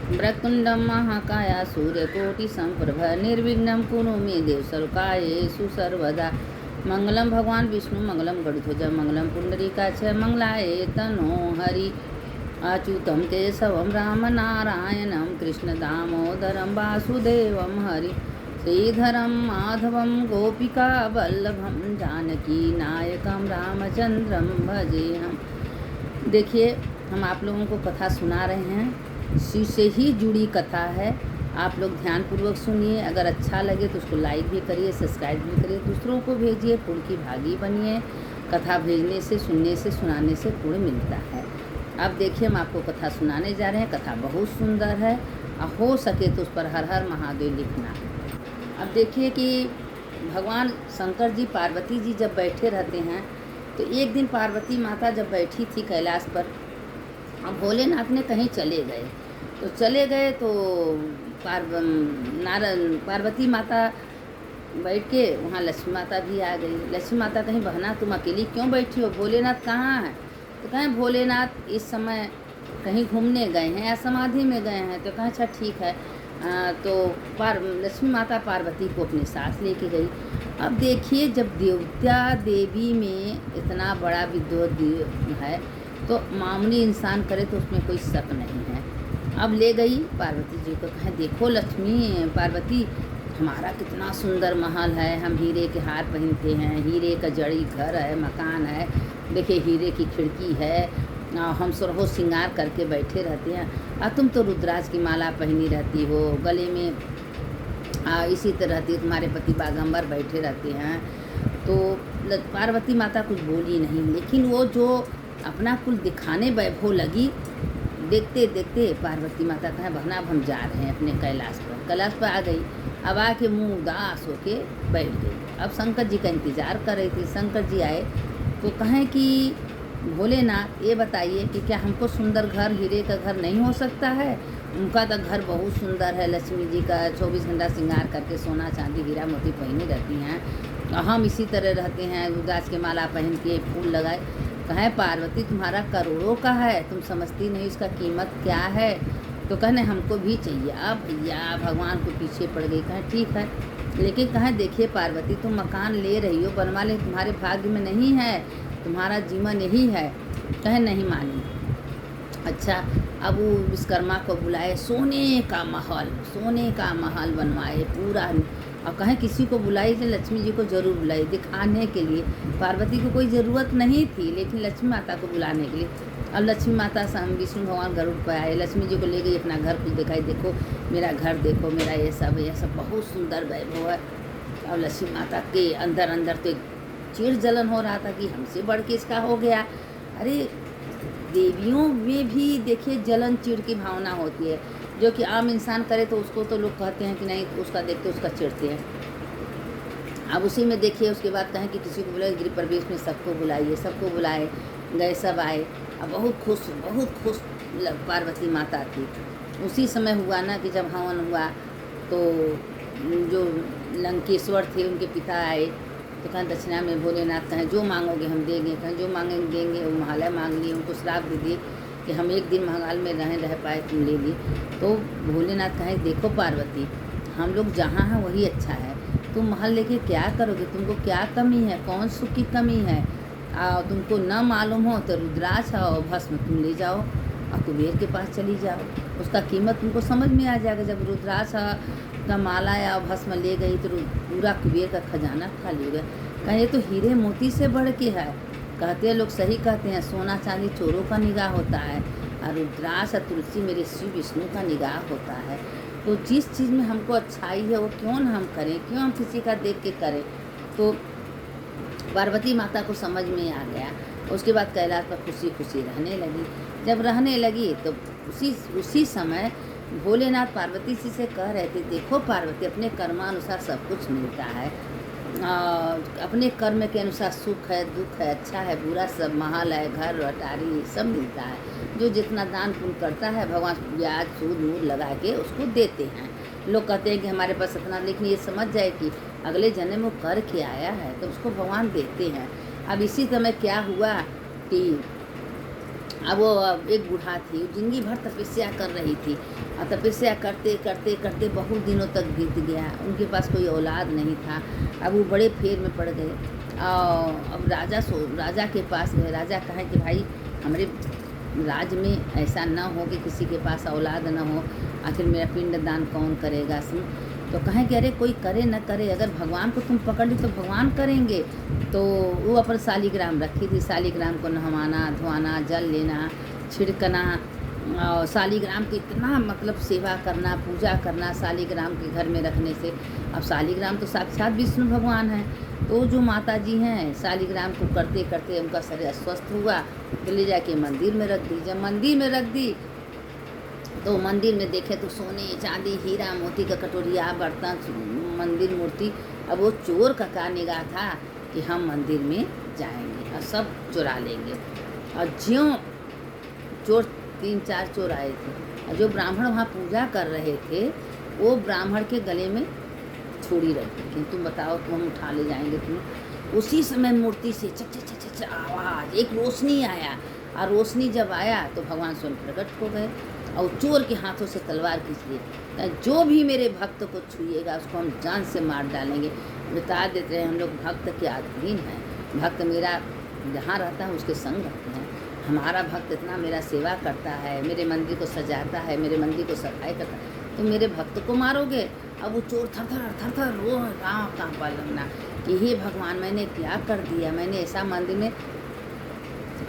वक्रतुण्डं महाकाय सूर्यकोटिसम्प्रभ निर्विघ्नं कुरु मे देव सर्वकार्येषु सर्वदा। मंगलम भगवान विष्णु मंगलम गरुड़ध्वज मंगलम पुंडरीकाक्ष मंगलाय तनो हरि। अच्युतं केशवं राम नारायणं कृष्ण दामोदरं वासुदेवं हरि। श्रीधरं माधवं गोपिका वल्लभं जानकी नायकं रामचंद्रं भजेहम। देखिए, हम आप लोगों को कथा सुना रहे हैं, शिव से ही जुड़ी कथा है। आप लोग ध्यानपूर्वक सुनिए। अगर अच्छा लगे तो उसको लाइक भी करिए, सब्सक्राइब भी करिए, दूसरों को भेजिए, पुण्य की भागी बनिए। कथा भेजने से, सुनने से, सुनाने से पुण्य मिलता है। अब देखिए, हम आपको कथा सुनाने जा रहे हैं। कथा बहुत सुंदर है, हो सके तो उस पर हर हर महादेव लिखना। अब देखिए कि भगवान शंकर जी पार्वती जी जब बैठे रहते हैं तो एक दिन पार्वती माता जब बैठी थी कैलाश पर, अब भोलेनाथ ने कहीं चले गए तो पार्वती माता बैठ के वहाँ लक्ष्मी माता भी आ गई। लक्ष्मी माता कहीं बहना तुम अकेली क्यों बैठी हो, भोलेनाथ कहाँ हैं? तो कहें भोलेनाथ इस समय कहीं घूमने गए हैं या समाधि में गए हैं। तो कहें अच्छा ठीक है। तो लक्ष्मी माता पार्वती को अपने साथ लेके गई। अब देखिए, जब देवता देवी में इतना बड़ा विद्रोह है तो मामूली इंसान करे तो उसमें कोई शक नहीं है। अब ले गई पार्वती जी को, कहें देखो लक्ष्मी पार्वती, हमारा कितना सुंदर महल है, हम हीरे के हार पहनते हैं, हीरे का जड़ी घर है, मकान है, देखिए हीरे की खिड़की है, हम सरहो श्रृंगार करके बैठे रहते हैं, और तुम तो रुद्राज की माला पहनी रहती हो, गले में इसी तरह रहती, तुम्हारे पति बागंबर बैठे रहते हैं। तो पार्वती माता कुछ बोली नहीं, लेकिन वो जो अपना कुल दिखाने वैभव लगी, देखते देखते पार्वती माता कहें बहना हम जा रहे हैं अपने कैलाश पर आ गई। अब आके मुँह उदास होके बैठ गई। अब शंकर जी का इंतज़ार कर रही थी। शंकर जी आए तो कहें कि भोलेनाथ ये बताइए कि क्या हमको सुंदर घर, हीरे का घर नहीं हो सकता है? उनका तो घर बहुत सुंदर है, लक्ष्मी जी का 24 घंटा श्रृंगार करके सोना चांदी हीरा मोती पहनी रहती हैं, हम इसी तरह रहते हैं, रुद्राक्ष के माला पहन के फूल लगाए। कहें पार्वती तुम्हारा करोड़ों का है, तुम समझती नहीं इसका कीमत क्या है। तो कहने हमको भी चाहिए। अब भैया भगवान को पीछे पड़ गई। कहें ठीक है, लेकिन कहें देखिए पार्वती तुम मकान ले रही हो, बनवा ले, तुम्हारे भाग्य में नहीं है, तुम्हारा जीवन यही है। कहें नहीं मानी। अच्छा, अब वो विश्वकर्मा को बुलाए, सोने का महल बनवाए पूरा। और कहें किसी को बुलाई तो लक्ष्मी जी को ज़रूर बुलाई दिखाने के लिए। पार्वती को कोई ज़रूरत नहीं थी, लेकिन लक्ष्मी माता को बुलाने के लिए। अब लक्ष्मी माता विष्णु भगवान गरुड़ पर आए, लक्ष्मी जी को ले गई, अपना घर कुछ दिखाई, देखो मेरा घर, देखो मेरा ये सब बहुत सुंदर वैभव है। अब लक्ष्मी माता के अंदर तो चिड़ जलन हो रहा था कि हमसे बढ़ के इसका हो गया। अरे देवियों में भी देखिए जलन चिड़ की भावना होती है, जो कि आम इंसान करे तो उसको तो लोग कहते हैं कि नहीं, उसका देखते उसका चिढ़ते हैं। अब उसी में देखिए उसके बाद कहें कि किसी को बुलाए, गृह प्रवेश में सबको बुलाइए, सबको बुलाए गए, सब आए। अब बहुत खुश पार्वती माता थी। उसी समय हुआ ना कि जब हवन हुआ तो जो लंकेश्वर थे उनके पिता आए, तो कहें दक्षिणा में भोलेनाथ कहें जो मांगोगे हम देंगे। कहें जो मांगेंगे देंगे। वो महालय मांग लिए, उनको श्राप दे दिए कि हम एक दिन महाकाल में रह पाए, तुम ले ली। तो भोलेनाथ कहें देखो पार्वती, हम लोग जहाँ हैं वही अच्छा है, तुम महल लेके क्या करोगे, तुमको क्या कमी है, कौन सुख की कमी है? तुमको न मालूम हो तो रुद्राक्ष और भस्म तुम ले जाओ और कुबेर के पास चली जाओ, उसका कीमत तुमको समझ में आ जाएगा। जब रुद्राक्ष का माला या भस्म ले गई तो पूरा कुबेर का खजाना खाली हो गया। कहें ये तो हीरे मोती से बढ़ के है। कहते हैं लोग, सही कहते हैं, सोना चांदी चोरों का निगाह होता है, और रुद्राक्ष और तुलसी मेरे शिव विष्णु का निगाह होता है। तो जिस चीज़ में हमको अच्छाई है वो क्यों न हम करें, क्यों हम किसी का देख के करें। तो पार्वती माता को समझ में आ गया। उसके बाद कैलाश पर खुशी खुशी रहने लगी। जब रहने लगी तो उसी समय भोलेनाथ पार्वती जी से कह रहे थे, देखो पार्वती, अपने कर्मानुसार सब कुछ मिलता है, अपने कर्म के अनुसार सुख है, दुख है, अच्छा है, बुरा, सब महल है, घर अटारी सब मिलता है। जो जितना दान पुण्य करता है भगवान ब्याज सूद मूद लगा के उसको देते हैं। लोग कहते हैं कि हमारे पास इतना, लेकिन ये समझ जाए कि अगले जन्म में वो कर के आया है तो उसको भगवान देते हैं। अब इसी समय क्या हुआ कि अब एक बूढ़ा थी, वो ज़िंदगी भर तपस्या कर रही थी और तपस्या करते करते करते बहुत दिनों तक बीत गया। उनके पास कोई औलाद नहीं था। अब वो बड़े फेर में पड़ गए और अब राजा के पास गए। राजा कहे कि भाई हमारे राज्य में ऐसा ना हो कि किसी के पास औलाद ना हो, आखिर मेरा पिंड दान कौन करेगा। तो कहें कि अरे कोई करे न करे, अगर भगवान को तुम पकड़ ली तो भगवान करेंगे। तो वो अपन शालिग्राम रखी थी, शालिग्राम को नहवाना धोवाना, जल लेना, छिड़कना और शालिग्राम की इतना मतलब सेवा करना, पूजा करना शालिग्राम के घर में रखने से। अब शालिग्राम तो साक्षात विष्णु भगवान हैं। तो जो माता जी हैं शालिग्राम को करते करते उनका शरीर अस्वस्थ हुआ, तो ले जाके मंदिर में रख दी। जब मंदिर में रख दी तो मंदिर में देखे तो सोने चांदी हीरा मोती का कटोरिया बर्तन मंदिर मूर्ति। अब वो चोर का निगाह था कि हम मंदिर में जाएंगे और सब चुरा लेंगे। और ज्यों चोर 3-4 चोर आए थे और जो ब्राह्मण वहाँ पूजा कर रहे थे वो ब्राह्मण के गले में छुरी रखी कि तुम बताओ तो हम उठा ले जाएंगे तुम्हें। उसी समय मूर्ति से चक चक चक चक आवाज़, एक रोशनी आया और रोशनी जब आया तो भगवान स्वयं प्रकट हो गए और चोर के हाथों से तलवार खींच ली। जो भी मेरे भक्त को छुएगा उसको हम जान से मार डालेंगे। बता देते हैं हम लोग भक्त के अधीन हैं। भक्त मेरा जहाँ रहता है उसके संग रहते हैं। हमारा भक्त इतना मेरा सेवा करता है, मेरे मंदिर को सजाता है, मेरे मंदिर को सफाई करता है, तो मेरे भक्त को मारोगे। अब वो चोर थर थर रो रहा कांपा लगना कि हे भगवान मैंने क्या कर दिया। मैंने ऐसा मंदिर में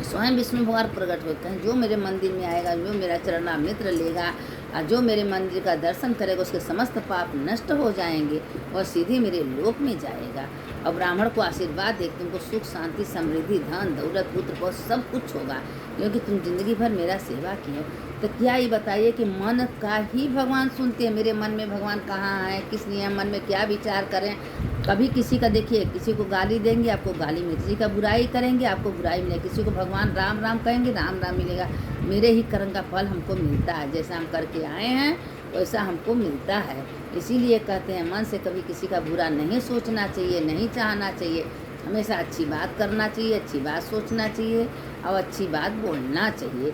स्वयं विष्णु भगवान प्रकट होते हैं। जो मेरे मंदिर में आएगा, जो मेरा चरणामृत लेगा और जो मेरे मंदिर का दर्शन करेगा उसके समस्त पाप नष्ट हो जाएंगे और सीधे मेरे लोक में जाएगा। और ब्राह्मण को आशीर्वाद दे तुमको सुख शांति समृद्धि धन दौलत पुत्र बहुत सब कुछ होगा, क्योंकि तुम जिंदगी भर मेरा सेवा किए। तो क्या ये बताइए कि मन का ही भगवान सुनते हैं। मेरे मन में भगवान कहाँ है, किस लिए मन में क्या विचार करें। कभी किसी का देखिए, किसी को गाली देंगे आपको गाली मिलेगी, किसी का बुराई करेंगे आपको बुराई मिलेगी, किसी को भगवान राम राम कहेंगे राम राम मिलेगा। मेरे ही कर्म का फल हमको मिलता है, जैसा हम करके आए हैं वैसा हमको मिलता है। इसीलिए कहते हैं मन से कभी किसी का बुरा नहीं सोचना चाहिए, नहीं चाहना चाहिए। हमेशा अच्छी बात करना चाहिए, अच्छी बात सोचना चाहिए और अच्छी बात बोलना चाहिए।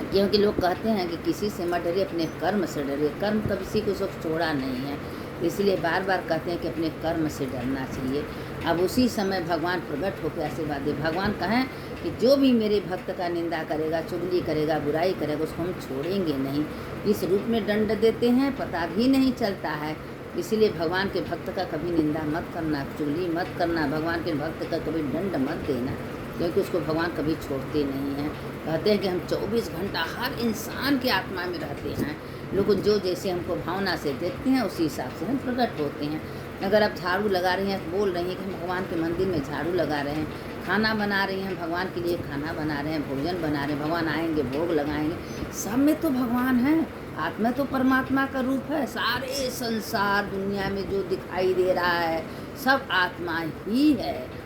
क्योंकि लोग कहते हैं कि किसी से मत डरिए, अपने कर्म से डरिए। कर्म कभी किसी को सब छोड़ा नहीं है, इसलिए बार बार कहते हैं कि अपने कर्म से डरना चाहिए। अब उसी समय भगवान प्रकट होकर आशीर्वाद दे। भगवान कहें कि जो भी मेरे भक्त का निंदा करेगा, चुगली करेगा, बुराई करेगा, उसको हम छोड़ेंगे नहीं। इस रूप में दंड देते हैं, पता भी नहीं चलता है। इसीलिए भगवान के भक्त का कभी निंदा मत करना, चुगली मत करना, भगवान के भक्त का कभी दंड मत देना, क्योंकि उसको भगवान कभी छोड़ते नहीं हैं। कहते हैं कि हम 24 घंटा हर इंसान के आत्मा में रहते हैं। लोग जो जैसे हमको भावना से देखते हैं उसी हिसाब से हम प्रकट होते हैं। अगर आप झाड़ू लगा रही हैं, बोल रही हैं कि हम भगवान के मंदिर में झाड़ू लगा रहे हैं, खाना बना रही हैं, भगवान के लिए खाना बना रहे हैं, भोजन बना रहे हैं, भगवान आएंगे भोग लगाएंगे, सब में तो भगवान है। आत्मा तो परमात्मा का रूप है। सारे संसार दुनिया में जो दिखाई दे रहा है सब आत्मा ही है।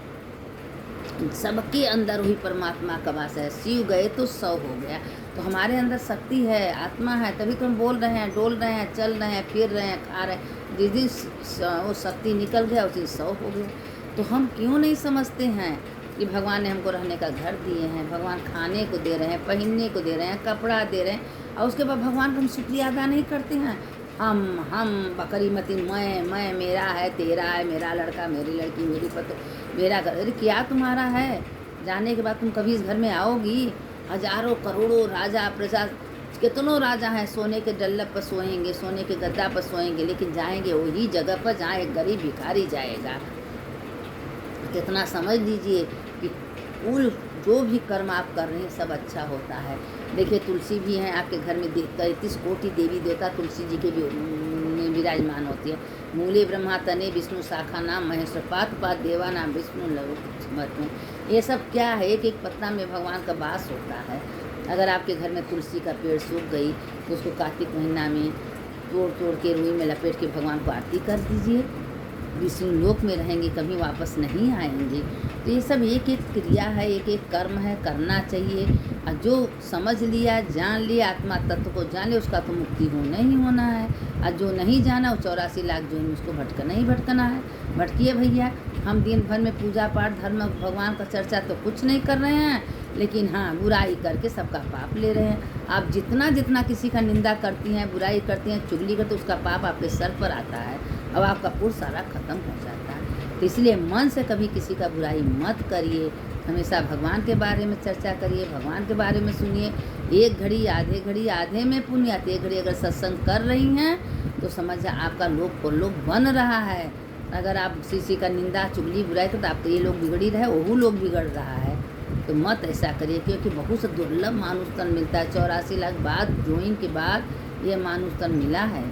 सबके अंदर वही परमात्मा का वास है। शिव गए तो 100 हो गया। तो हमारे अंदर शक्ति है, आत्मा है, तभी तो हम बोल रहे हैं, डोल रहे हैं, चल रहे हैं, फिर रहे हैं, खा रहे हैं। जिस दिन वो शक्ति निकल गया उस दिन 100 हो गया। तो हम क्यों नहीं समझते हैं कि भगवान ने हमको रहने का घर दिए हैं, भगवान खाने को दे रहे हैं, पहनने को दे रहे हैं, कपड़ा दे रहे हैं, और उसके बाद भगवान का हम शुक्रिया अदा नहीं करते हैं। हम बकरी मती मैं मेरा है, तेरा है, मेरा लड़का, मेरी लड़की, मेरी पति, मेरा घर। अरे क्या तुम्हारा है? जाने के बाद तुम कभी इस घर में आओगी? हजारों करोड़ों राजा प्रजा, कितनों राजा हैं, सोने के डल्लब पर सोएंगे, सोने के गद्दा पर सोएंगे, लेकिन जाएंगे वही जगह पर जहाँ एक गरीब भिखारी जाएगा। कितना समझ लीजिए कि कुल जो भी कर्म आप कर रहे हैं सब अच्छा होता है। देखिए तुलसी भी हैं आपके घर में, 33 कोटि देवी देवता तुलसी जी के भी विराजमान होती है। मूले ब्रह्मा तने विष्णु शाखा नाम महेश्वर पात पात देवा नाम विष्णु लघु में। ये सब क्या है? एक एक पत्ता में भगवान का वास होता है। अगर आपके घर में तुलसी का पेड़ सूख गई तो उसको कार्तिक महीना में तोड़ तोड़ के रुई में लपेट के भगवान को आरती कर दीजिए। विष्णु लोक में रहेंगे, कभी वापस नहीं आएंगे। तो ये सब एक एक क्रिया है, एक एक कर्म है, करना चाहिए। और जो समझ लिया, जान लिया, आत्मा तत्व को जान लिया, उसका तो मुक्ति होना ही होना है। और जो नहीं जाना वो 84 लाख जो है उसको भटकना ही भटकना है। भटकिए भैया। हम दिन भर में पूजा पाठ धर्म भगवान का चर्चा तो कुछ नहीं कर रहे हैं, लेकिन हाँ बुराई करके सबका पाप ले रहे हैं। आप जितना जितना किसी का निंदा करती हैं, बुराई करती हैं, चुगली करते, उसका पाप आपके सर पर आता है और आपका पूरा सारा खत्म हो जाता है। तो इसलिए मन से कभी किसी का बुराई मत करिए। हमेशा भगवान के बारे में चर्चा करिए, भगवान के बारे में सुनिए। एक घड़ी आधे में पुण्य आते, एक घड़ी अगर सत्संग कर रही हैं तो समझ आपका लोक परलोक बन रहा है। अगर आप किसी का निंदा चुगली बुराई करते, आप तो ये लोग बिगड़ ही रहे, वो लोग बिगड़ रहा है। तो मत ऐसा करिए, क्योंकि बहुत से दुर्लभ मानुष तन मिलता है। 84 लाख बाद ज्वाइन के बाद ये मानुष तन मिला है,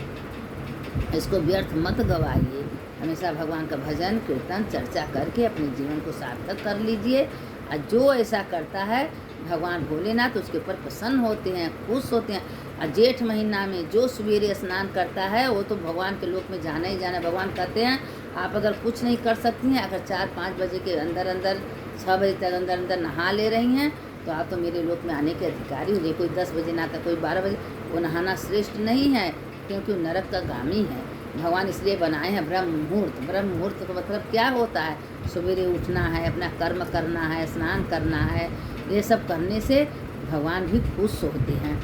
इसको व्यर्थ मत गवाइए। हमेशा भगवान का भजन कीर्तन चर्चा करके अपने जीवन को सार्थक कर लीजिए। और जो ऐसा करता है भगवान भोलेनाथ उसके ऊपर प्रसन्न होते हैं, खुश होते हैं। और जेठ महीना में जो सवेरे स्नान करता है वो तो भगवान के लोक में जाना ही जाना। भगवान कहते हैं आप अगर कुछ नहीं कर सकती हैं, अगर 4-5 बजे के अंदर 6 बजे तक अंदर नहा ले रही हैं तो आप तो मेरे लोक में आने के अधिकारी हो। कोई 10 बजे नहाता, कोई 12 बजे, वो नहाना श्रेष्ठ नहीं है, क्योंकि वो नरक का गामी है। भगवान इसलिए बनाए हैं ब्रह्म मुहूर्त। ब्रह्म मुहूर्त का मतलब क्या होता है? सवेरे उठना है, अपना कर्म करना है, स्नान करना है। ये सब करने से भगवान भी खुश होते हैं।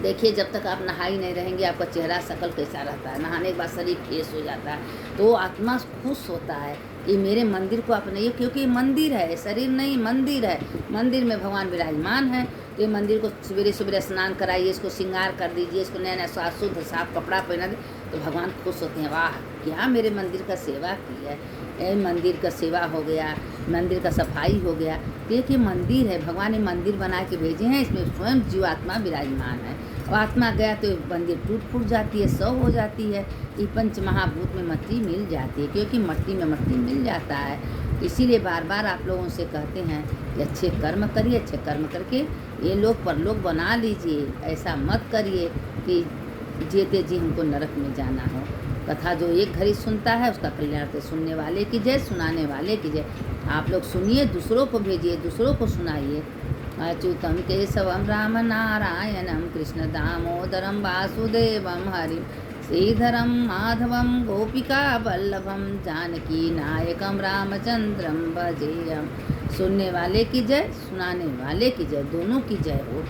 देखिए जब तक आप नहाई नहीं रहेंगे आपका चेहरा शकल कैसा रहता है, नहाने के बाद शरीर फ्रेश हो जाता है, तो आत्मा खुश होता है कि मेरे मंदिर को अपनाइए, क्योंकि ये मंदिर है, शरीर नहीं मंदिर है। मंदिर में भगवान विराजमान है, तो ये मंदिर को सवेरे सवेरे स्नान कराइए, इसको श्रृंगार कर दीजिए, इसको नया नया साफ शुद्ध साफ कपड़ा पहना दे, तो भगवान खुश होते हैं। वाह क्या मेरे मंदिर का सेवा की है, मंदिर का सेवा हो गया, मंदिर का सफाई हो गया। देखिए मंदिर है, भगवान ने मंदिर बना के भेजे हैं, इसमें स्वयं जीवात्मा विराजमान है। और आत्मा गया तो मंदिर टूट फूट जाती है, सौ हो जाती है। ये पंच महाभूत में मट्टी मिल जाती है, क्योंकि मट्टी में मट्टी मिल जाता है। इसीलिए बार बार आप लोगों से कहते हैं कि अच्छे कर्म करिए, अच्छे कर्म करके ये लोग परलोक बना लीजिए। ऐसा मत करिए कि जीते जी हमको नरक में जाना हो। कथा जो एक घड़ी सुनता है उसका कल्याण तो सुनने वाले की जय, सुनाने वाले की जय। आप लोग सुनिए, दूसरों को भेजिए, दूसरों को सुनाइए। अच्युतम केशवम राम नारायणम कृष्ण दामोदरम वासुदेवम हरिम श्रीधरम माधवम गोपिका वल्लभम जानकी नायकम रामचंद्रम भजेयम। सुनने वाले की जय, सुनाने वाले की जय, दोनों की जय हो।